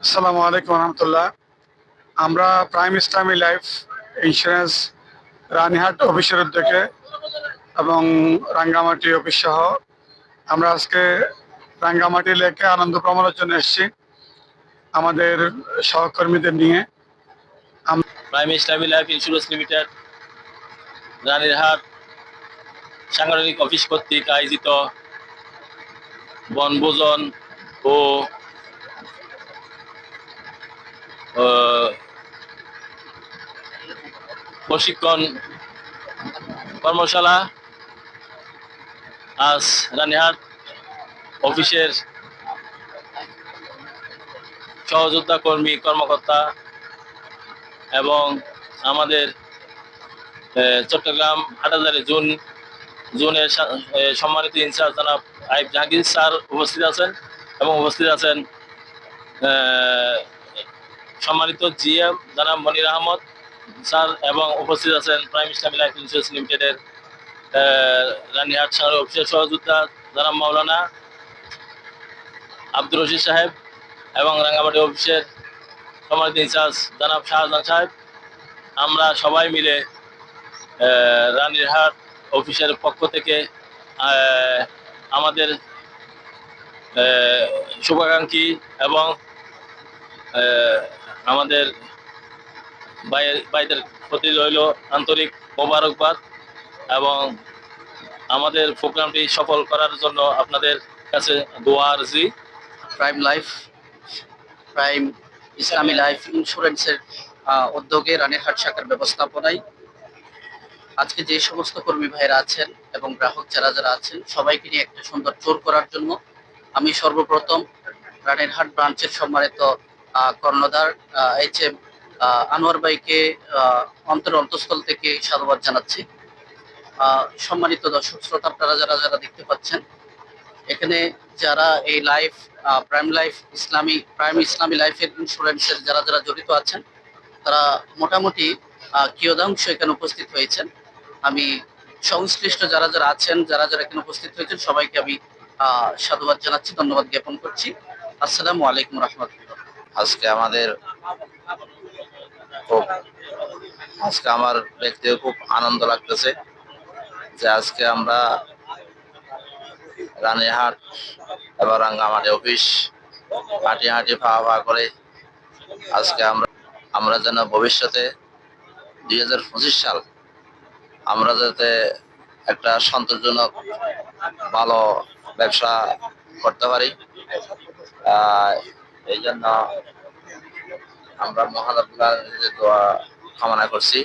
আসসালামু আলাইকুম রহমতুল্লাহ। আমরা প্রাইম ইসলামী লাইফ ইন্স্যুরেন্স রানীহাট অফিসের উদ্যোগে এবং রাঙ্গামাটি অফিস সহ আমরা আজকে রাঙ্গামাটি লেকে আনন্দ প্রমোদের জন্য এসেছি আমাদের সহকর্মীদের নিয়ে। প্রাইম ইসলামী লাইফ ইন্স্যুরেন্স লিমিটেড রানীরহাট সাংগঠনিক অফিস কর্তৃক আয়োজিত বনভোজন ও প্রশিক্ষণ কর্মশালা আজ রানীরহাট অফিসের সহযোদ্ধা কর্মী কর্মকর্তা এবং আমাদের চট্টগ্রাম হাটহাজারী জোনের সম্মানিত ইনচার্জ জনাব আইব জাহাঙ্গীর স্যার উপস্থিত আছেন এবং উপস্থিত আছেন সম্মানিত জিএম জনাব মনির আহমদ স্যার এবং উপস্থিত আছেন প্রাইম ইসলামী লাইফ ইন্স্যুরেন্স লিমিটেডের রানীহাট সাংগঠনিক অফিসের সহযোদ্ধা জনাব মাওলানা আব্দুর রশিদ সাহেব এবং রাঙ্গামাটি অফিসের সম্মানিত ইনচার্জ জনাব শাহজাহান সাহেব। আমরা সবাই মিলে রানীরহাট অফিসের পক্ষ থেকে আমাদের শুভাকাঙ্ক্ষী এবং আমাদের ভাইদের প্রতি রইল আন্তরিক মোবারকবাদ এবং আমাদের প্রোগ্রামটি সফল করার জন্য আপনাদের কাছে দোয়া আরজি। প্রাইম ইসলামী লাইফ ইন্স্যুরেন্সের উদ্যোগে রানীরহাট শাখার ব্যবস্থাপনায় আজকে যে সমস্ত কর্মী ভাইরা আছেন এবং গ্রাহক যারা যারা আছেন সবাইকে নিয়ে একটা সুন্দর ট্যুর করার জন্য আমি সর্বপ্রথম রানীরহাট ব্রাঞ্চের সম্মানিত কর্ণধার HM আনোয়ার ভাইকে অন্তঃস্থল থেকে সাধুবাদ জানাচ্ছি। সম্মানিত দর্শক শ্রোতা, আপনারা যারা যারা দেখতে পাচ্ছেন এখানে যারা এই প্রাইম ইসলামী লাইফের ইন্স্যুরেন্সের যারা যারা জড়িত আছেন তারা মোটামুটি কিয়দাংশ এখানে উপস্থিত হয়েছেন। আমি সংশ্লিষ্ট যারা যারা আছেন যারা যারা এখানে উপস্থিত হয়েছেন সবাইকে আমি সাধুবাদ জানাচ্ছি, ধন্যবাদ জ্ঞাপন করছি। আসসালামু আলাইকুম রহমতুল্লাহ। আজকে আমার ব্যক্তিও খুব আনন্দ লাগতেছে যে আজকে আমরা রানীরহাট এবং রাঙ্গামাটি অফিস হাঁটি হাঁটি পা করে আজকে আমরা যেন ভবিষ্যতে 2025 সাল আমরা যাতে একটা সন্তোষজনক ভালো ব্যবসা করতে পারি, এই জন্য আমরা মহান আল্লাহর দোয়া কামনা করছি।